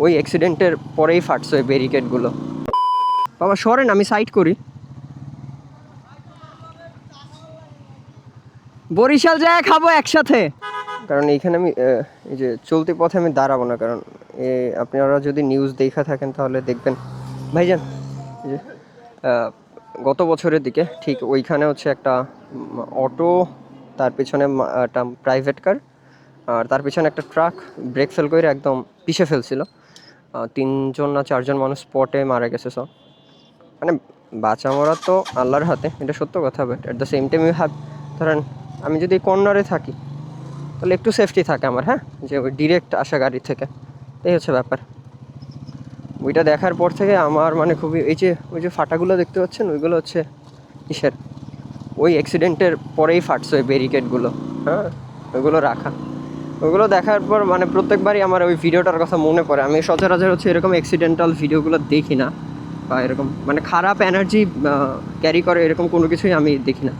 ওই অ্যাক্সিডেন্টের পরেই ফাটছে ওই ব্যারিকেডগুলো। বাবা সরেন, আমি সাইড করি। বরিশাল যায় খাবো একসাথে। কারণ এইখানে আমি এই যে চলতি পথে আমি দাঁড়াবো না, কারণ আপনারা যদি নিউজ দেখা থাকেন তাহলে দেখবেন ভাইজান যে গত বছরের দিকে ঠিক ওইখানে হচ্ছে একটা অটো, তার পেছনে একটা প্রাইভেট কার, আর তার পেছনে একটা ট্রাক ব্রেক ফেল করে একদম পিষে ফেলছিল। 3জন না 4জন মানুষ স্পটে মারা গেছে। সব মানে বাঁচা মরা তো আল্লাহর হাতে, এটা সত্য কথা। But at the same time you have, ধরেন আমি যদি কর্নারে থাকি তাহলে একটু সেফটি থাকে আমার, হ্যাঁ, যে ওই ডিরেক্ট আসা গাড়ি থেকে। এই হচ্ছে ব্যাপার। ওইটা দেখার পর থেকে আমার মানে খুবই, এই যে ওই যে ফাটাগুলো দেখতে পাচ্ছেন ওইগুলো হচ্ছে কিসের, ওই অ্যাক্সিডেন্টের পরেই ফাটছে ওই ব্যারিকেডগুলো। হ্যাঁ, ওইগুলো রাখা, ওইগুলো দেখার পর মানে প্রত্যেকবারই আমার ওই ভিডিওটার কথা মনে পড়ে। আমি সচরাচর হচ্ছে এরকম অ্যাক্সিডেন্টাল ভিডিওগুলো দেখি না, বা এরকম মানে খারাপ এনার্জি ক্যারি করে এরকম কোনো কিছুই আমি দেখি না।